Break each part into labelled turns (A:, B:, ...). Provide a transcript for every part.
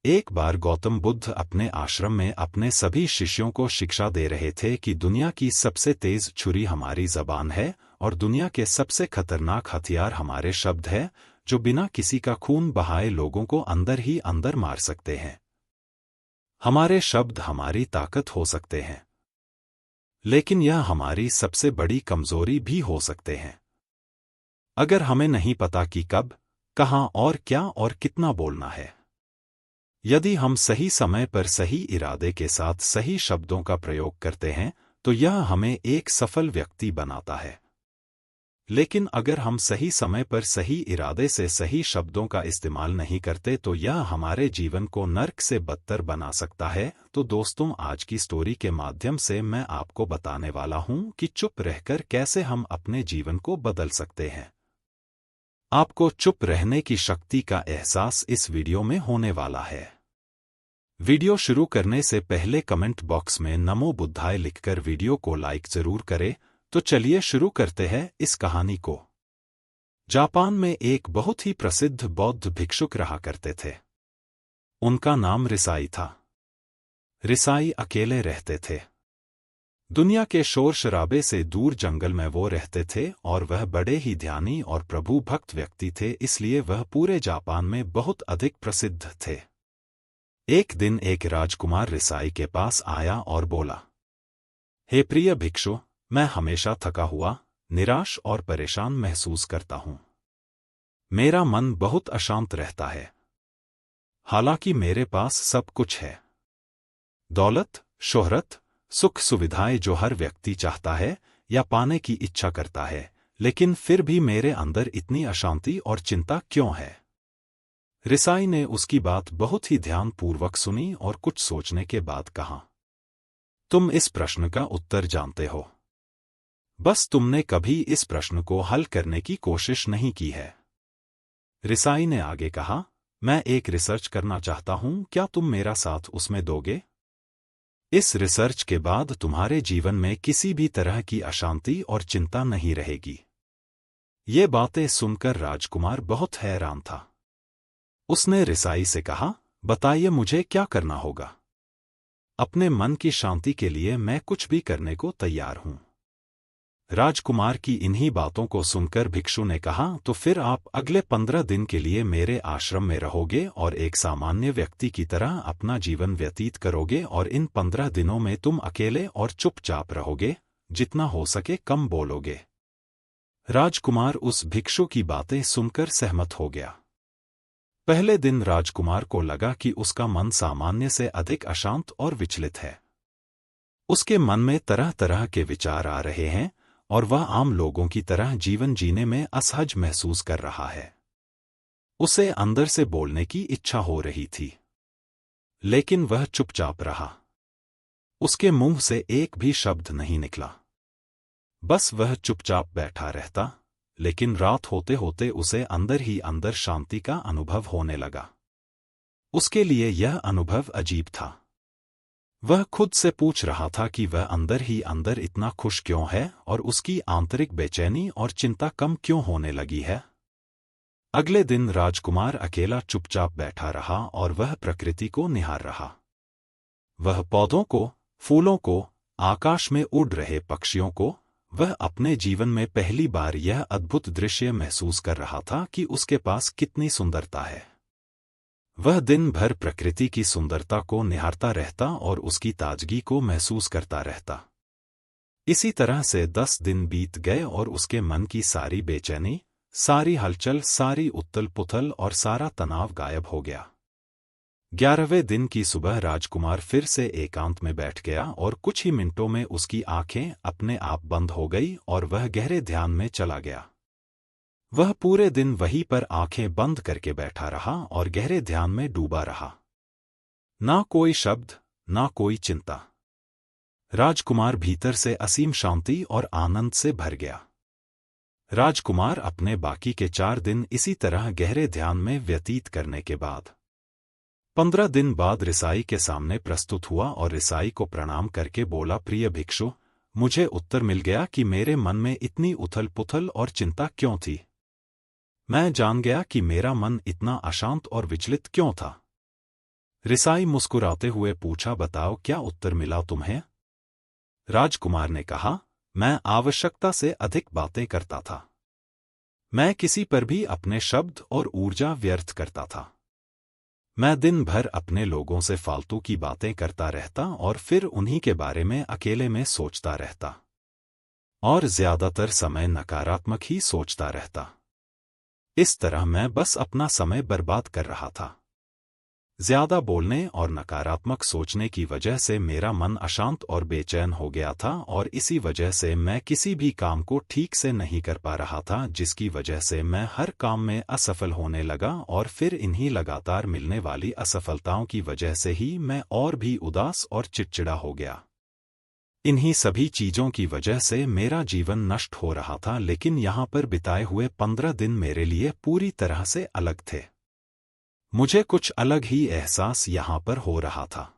A: एक बार गौतम बुद्ध अपने आश्रम में अपने सभी शिष्यों को शिक्षा दे रहे थे कि दुनिया की सबसे तेज छुरी हमारी जबान है और दुनिया के सबसे खतरनाक हथियार हमारे शब्द है, जो बिना किसी का खून बहाए लोगों को अंदर ही अंदर मार सकते हैं। हमारे शब्द हमारी ताकत हो सकते हैं, लेकिन यह हमारी सबसे बड़ी कमजोरी भी हो सकते हैं। अगर हमें नहीं पता कि कब, कहां और क्या और कितना बोलना है। यदि हम सही समय पर सही इरादे के साथ सही शब्दों का प्रयोग करते हैं, तो यह हमें एक सफल व्यक्ति बनाता है। लेकिन अगर हम सही समय पर सही इरादे से सही शब्दों का इस्तेमाल नहीं करते तो यह हमारे जीवन को नर्क से बदतर बना सकता है। तो दोस्तों, आज की स्टोरी के माध्यम से मैं आपको बताने वाला हूं कि चुप रहकर कैसे हम अपने जीवन को बदल सकते हैं। आपको चुप रहने की शक्ति का एहसास इस वीडियो में होने वाला है। वीडियो शुरू करने से पहले कमेंट बॉक्स में नमो बुद्धाय लिखकर वीडियो को लाइक जरूर करें। तो चलिए शुरू करते हैं इस कहानी को। जापान में एक बहुत ही प्रसिद्ध बौद्ध भिक्षुक रहा करते थे। उनका नाम रिसाई था। रिसाई अकेले रहते थे। दुनिया के शोर शराबे से दूर जंगल में वो रहते थे और वह बड़े ही ध्यानी और प्रभु भक्त व्यक्ति थे, इसलिए वह पूरे जापान में बहुत अधिक प्रसिद्ध थे। एक दिन एक राजकुमार रिसाई के पास आया और बोला, हे प्रिय भिक्षु, मैं हमेशा थका हुआ, निराश और परेशान महसूस करता हूं। मेरा मन बहुत अशांत रहता है। हालांकि मेरे पास सब कुछ है, दौलत, शोहरत, सुख सुविधाएं जो हर व्यक्ति चाहता है या पाने की इच्छा करता है, लेकिन फिर भी मेरे अंदर इतनी अशांति और चिंता क्यों है? रिसाई ने उसकी बात बहुत ही ध्यानपूर्वक सुनी और कुछ सोचने के बाद कहा, तुम इस प्रश्न का उत्तर जानते हो, बस तुमने कभी इस प्रश्न को हल करने की कोशिश नहीं की है। रिसाई ने आगे कहा, मैं एक रिसर्च करना चाहता हूं, क्या तुम मेरा साथ उसमें दोगे? इस रिसर्च के बाद तुम्हारे जीवन में किसी भी तरह की अशांति और चिंता नहीं रहेगी। ये बातें सुनकर राजकुमार बहुत हैरान था। उसने रिसाई से कहा, बताइए मुझे क्या करना होगा? अपने मन की शांति के लिए मैं कुछ भी करने को तैयार हूं। राजकुमार की इन्हीं बातों को सुनकर भिक्षु ने कहा, तो फिर आप अगले 15 दिन के लिए मेरे आश्रम में रहोगे और एक सामान्य व्यक्ति की तरह अपना जीवन व्यतीत करोगे और इन 15 दिनों में तुम अकेले और चुपचाप रहोगे, जितना हो सके कम बोलोगे। राजकुमार उस भिक्षु की बातें सुनकर सहमत हो गया। पहले दिन राजकुमार को लगा कि उसका मन सामान्य से अधिक अशांत और विचलित है। उसके मन में तरह तरह के विचार आ रहे हैं और वह आम लोगों की तरह जीवन जीने में असहज महसूस कर रहा है। उसे अंदर से बोलने की इच्छा हो रही थी, लेकिन वह चुपचाप रहा। उसके मुंह से एक भी शब्द नहीं निकला। बस वह चुपचाप बैठा रहता, लेकिन रात होते होते उसे अंदर ही अंदर शांति का अनुभव होने लगा। उसके लिए यह अनुभव अजीब था। वह खुद से पूछ रहा था कि वह अंदर ही अंदर इतना खुश क्यों है और उसकी आंतरिक बेचैनी और चिंता कम क्यों होने लगी है। अगले दिन राजकुमार अकेला चुपचाप बैठा रहा और वह प्रकृति को निहार रहा। वह पौधों को, फूलों को, आकाश में उड़ रहे पक्षियों को, वह अपने जीवन में पहली बार यह अद्भुत दृश्य महसूस कर रहा था कि उसके पास कितनी सुंदरता है। वह दिन भर प्रकृति की सुंदरता को निहारता रहता और उसकी ताजगी को महसूस करता रहता। इसी तरह से 10 दिन बीत गए और उसके मन की सारी बेचैनी, सारी हलचल, सारी उथल पुथल और सारा तनाव गायब हो गया। 11वें दिन की सुबह राजकुमार फिर से एकांत में बैठ गया और कुछ ही मिनटों में उसकी आंखें अपने आप बंद हो गई और वह गहरे ध्यान में चला गया। वह पूरे दिन वहीं पर आंखें बंद करके बैठा रहा और गहरे ध्यान में डूबा रहा। ना कोई शब्द, ना कोई चिंता। राजकुमार भीतर से असीम शांति और आनंद से भर गया। राजकुमार अपने बाकी के 4 दिन इसी तरह गहरे ध्यान में व्यतीत करने के बाद 15 दिन बाद रिसाई के सामने प्रस्तुत हुआ और रिसाई को प्रणाम करके बोला, प्रिय भिक्षु, मुझे उत्तर मिल गया कि मेरे मन में इतनी उथल पुथल और चिंता क्यों थी। मैं जान गया कि मेरा मन इतना अशांत और विचलित क्यों था। रिसाई मुस्कुराते हुए पूछा, बताओ क्या उत्तर मिला तुम्हें? राजकुमार ने कहा, मैं आवश्यकता से अधिक बातें करता था। मैं किसी पर भी अपने शब्द और ऊर्जा व्यर्थ करता था। मैं दिन भर अपने लोगों से फालतू की बातें करता रहता और फिर उन्हीं के बारे में अकेले में सोचता रहता। और ज्यादातर समय नकारात्मक ही सोचता रहता। इस तरह मैं बस अपना समय बर्बाद कर रहा था। ज्यादा बोलने और नकारात्मक सोचने की वजह से मेरा मन अशांत और बेचैन हो गया था और इसी वजह से मैं किसी भी काम को ठीक से नहीं कर पा रहा था, जिसकी वजह से मैं हर काम में असफल होने लगा और फिर इन्हीं लगातार मिलने वाली असफलताओं की वजह से ही मैं और भी उदास और चिड़चिड़ा हो गया। इन्हीं सभी चीजों की वजह से मेरा जीवन नष्ट हो रहा था, लेकिन यहाँ पर बिताए हुए 15 दिन मेरे लिए पूरी तरह से अलग थे। मुझे कुछ अलग ही एहसास यहाँ पर हो रहा था।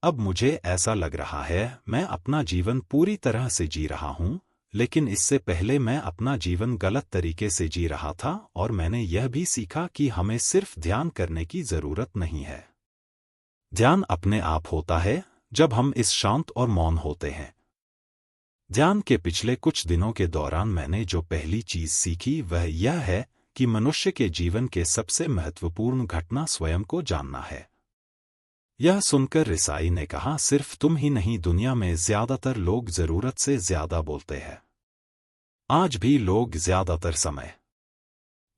A: अब मुझे ऐसा लग रहा है मैं अपना जीवन पूरी तरह से जी रहा हूँ, लेकिन इससे पहले मैं अपना जीवन गलत तरीके से जी रहा था और मैंने यह भी सीखा कि हमें सिर्फ ध्यान करने की जरूरत नहीं है। ध्यान अपने आप होता है जब हम इस शांत और मौन होते हैं। ध्यान के पिछले कुछ दिनों के दौरान मैंने जो पहली चीज सीखी वह यह है कि मनुष्य के जीवन के सबसे महत्वपूर्ण घटना स्वयं को जानना है। यह सुनकर रिसाई ने कहा, सिर्फ तुम ही नहीं, दुनिया में ज्यादातर लोग जरूरत से ज्यादा बोलते हैं। आज भी लोग ज्यादातर समय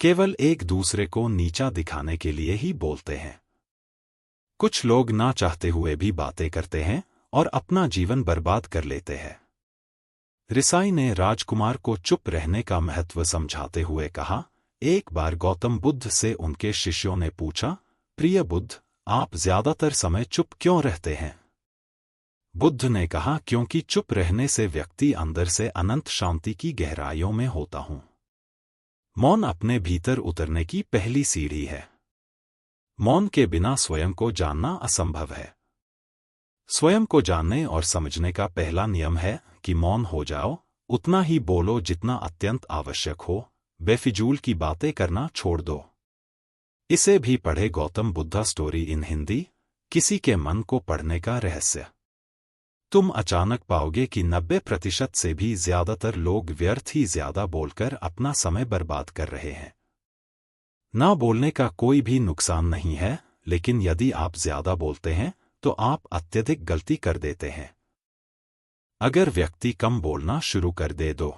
A: केवल एक दूसरे को नीचा दिखाने के लिए ही बोलते हैं। कुछ लोग ना चाहते हुए भी बातें करते हैं और अपना जीवन बर्बाद कर लेते हैं। रिसाई ने राजकुमार को चुप रहने का महत्व समझाते हुए कहा, एक बार गौतम बुद्ध से उनके शिष्यों ने पूछा, प्रिय बुद्ध, आप ज्यादातर समय चुप क्यों रहते हैं? बुद्ध ने कहा, क्योंकि चुप रहने से व्यक्ति अंदर से अनंत शांति की गहराइयों में होता हूं। मौन अपने भीतर उतरने की पहली सीढ़ी है। मौन के बिना स्वयं को जानना असंभव है। स्वयं को जानने और समझने का पहला नियम है कि मौन हो जाओ, उतना ही बोलो जितना अत्यंत आवश्यक हो, बेफिजूल की बातें करना छोड़ दो। इसे भी पढ़े गौतम बुद्धा स्टोरी इन हिंदी, किसी के मन को पढ़ने का रहस्य। तुम अचानक पाओगे कि 90% से भी ज्यादातर लोग व्यर्थ ही ज्यादा बोलकर अपना समय बर्बाद कर रहे हैं। ना बोलने का कोई भी नुकसान नहीं है, लेकिन यदि आप ज्यादा बोलते हैं तो आप अत्यधिक गलती कर देते हैं। अगर व्यक्ति कम बोलना शुरू कर दे दो,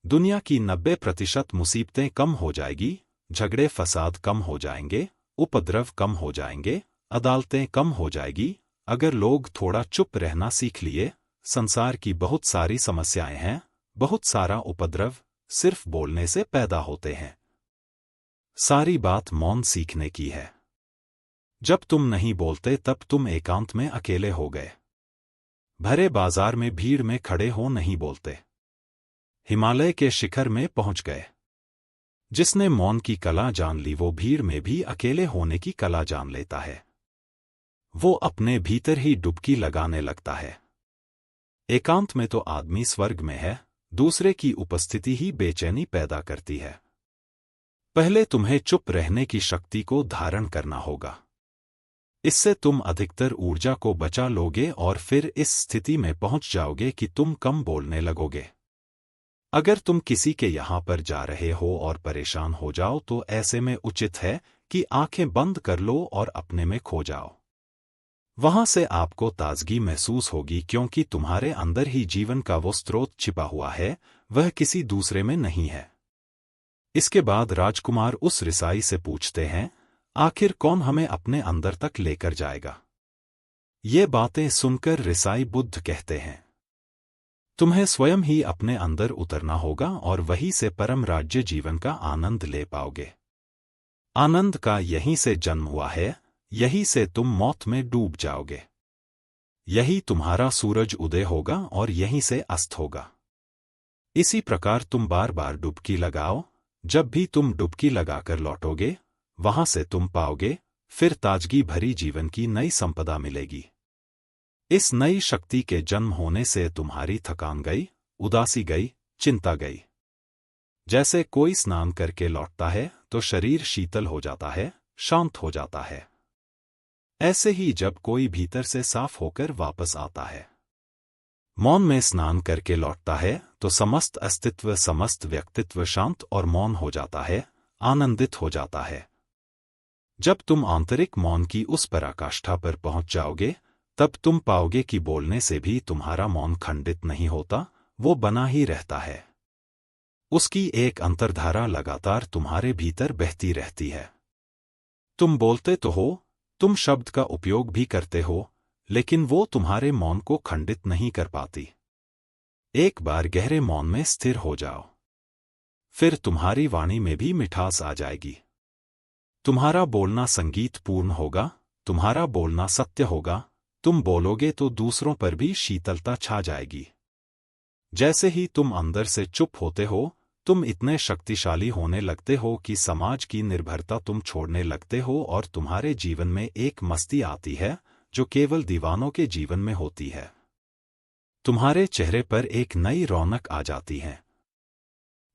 A: दुनिया की 90% मुसीबतें कम हो जाएगी, झगड़े फसाद कम हो जाएंगे, उपद्रव कम हो जाएंगे, अदालतें कम हो जाएगी। अगर लोग थोड़ा चुप रहना सीख लिए, संसार की बहुत सारी समस्याएं हैं, बहुत सारा उपद्रव सिर्फ बोलने से पैदा होते हैं। सारी बात मौन सीखने की है। जब तुम नहीं बोलते तब तुम एकांत में अकेले हो गए। भरे बाजार में भीड़ में खड़े हो नहीं बोलते। हिमालय के शिखर में पहुंच गए। जिसने मौन की कला जान ली वो भीड़ में भी अकेले होने की कला जान लेता है। वो अपने भीतर ही डुबकी लगाने लगता है। एकांत में तो आदमी स्वर्ग में है, दूसरे की उपस्थिति ही बेचैनी पैदा करती है। पहले तुम्हें चुप रहने की शक्ति को धारण करना होगा। इससे तुम अधिकतर ऊर्जा को बचा लोगे और फिर इस स्थिति में पहुंच जाओगे कि तुम कम बोलने लगोगे। अगर तुम किसी के यहाँ पर जा रहे हो और परेशान हो जाओ तो ऐसे में उचित है कि आंखें बंद कर लो और अपने में खो जाओ। वहां से आपको ताजगी महसूस होगी, क्योंकि तुम्हारे अंदर ही जीवन का वो स्रोत छिपा हुआ है, वह किसी दूसरे में नहीं है। इसके बाद राजकुमार उस रिसाई से पूछते हैं, आखिर कौन हमें अपने अंदर तक लेकर जाएगा? ये बातें सुनकर रिसाई बुद्ध कहते हैं, तुम्हें स्वयं ही अपने अंदर उतरना होगा और वहीं से परम राज्य जीवन का आनंद ले पाओगे। आनंद का यहीं से जन्म हुआ है, यहीं से तुम मौत में डूब जाओगे। यही तुम्हारा सूरज उदय होगा और यहीं से अस्त होगा। इसी प्रकार तुम बार बार डुबकी लगाओ। जब भी तुम डुबकी लगाकर लौटोगे, वहां से तुम पाओगे फिर ताजगी भरी जीवन की नई संपदा मिलेगी। इस नई शक्ति के जन्म होने से तुम्हारी थकान गई, उदासी गई, चिंता गई। जैसे कोई स्नान करके लौटता है तो शरीर शीतल हो जाता है, शांत हो जाता है। ऐसे ही जब कोई भीतर से साफ होकर वापस आता है, मौन में स्नान करके लौटता है, तो समस्त अस्तित्व, समस्त व्यक्तित्व शांत और मौन हो जाता है, आनंदित हो जाता है। जब तुम आंतरिक मौन की उस पराकाष्ठा पर पहुंच जाओगे, तब तुम पाओगे कि बोलने से भी तुम्हारा मौन खंडित नहीं होता, वो बना ही रहता है। उसकी एक अंतर्धारा लगातार तुम्हारे भीतर बहती रहती है। तुम बोलते तो हो, तुम शब्द का उपयोग भी करते हो, लेकिन वो तुम्हारे मौन को खंडित नहीं कर पाती। एक बार गहरे मौन में स्थिर हो जाओ, फिर तुम्हारी वाणी में भी मिठास आ जाएगी। तुम्हारा बोलना संगीतपूर्ण होगा, तुम्हारा बोलना सत्य होगा। तुम बोलोगे तो दूसरों पर भी शीतलता छा जाएगी। जैसे ही तुम अंदर से चुप होते हो, तुम इतने शक्तिशाली होने लगते हो कि समाज की निर्भरता तुम छोड़ने लगते हो और तुम्हारे जीवन में एक मस्ती आती है जो केवल दीवानों के जीवन में होती है। तुम्हारे चेहरे पर एक नई रौनक आ जाती है।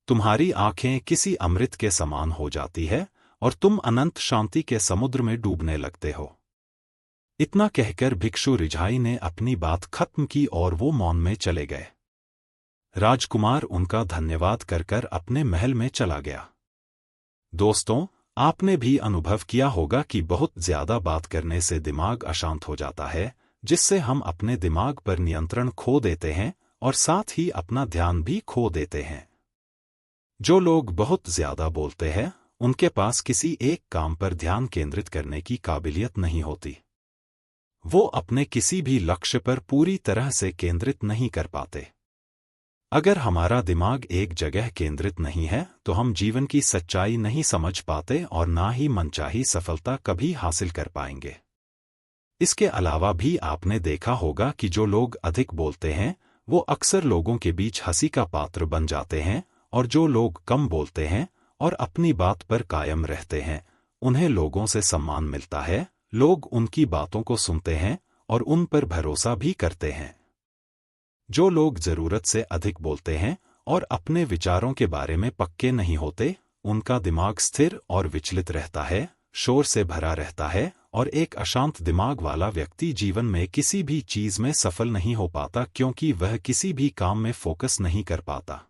A: तुम्हारी आंखें किसी अमृत के समान हो जाती है और तुम अनंत शांति के समुद्र में डूबने लगते हो। इतना कहकर भिक्षु रिझाई ने अपनी बात खत्म की और वो मौन में चले गए। राजकुमार उनका धन्यवाद कर अपने महल में चला गया। दोस्तों, आपने भी अनुभव किया होगा कि बहुत ज्यादा बात करने से दिमाग अशांत हो जाता है, जिससे हम अपने दिमाग पर नियंत्रण खो देते हैं और साथ ही अपना ध्यान भी खो देते हैं। जो लोग बहुत ज्यादा बोलते हैं, उनके पास किसी एक काम पर ध्यान केंद्रित करने की काबिलियत नहीं होती। वो अपने किसी भी लक्ष्य पर पूरी तरह से केंद्रित नहीं कर पाते। अगर हमारा दिमाग एक जगह केंद्रित नहीं है, तो हम जीवन की सच्चाई नहीं समझ पाते और ना ही मनचाही सफलता कभी हासिल कर पाएंगे। इसके अलावा भी आपने देखा होगा कि जो लोग अधिक बोलते हैं, वो अक्सर लोगों के बीच हंसी का पात्र बन जाते हैं, और जो लोग कम बोलते हैं और अपनी बात पर कायम रहते हैं, उन्हें लोगों से सम्मान मिलता है। लोग उनकी बातों को सुनते हैं और उन पर भरोसा भी करते हैं। जो लोग जरूरत से अधिक बोलते हैं और अपने विचारों के बारे में पक्के नहीं होते, उनका दिमाग स्थिर और विचलित रहता है, शोर से भरा रहता है, और एक अशांत दिमाग वाला व्यक्ति जीवन में किसी भी चीज में सफल नहीं हो पाता, क्योंकि वह किसी भी काम में फोकस नहीं कर पाता।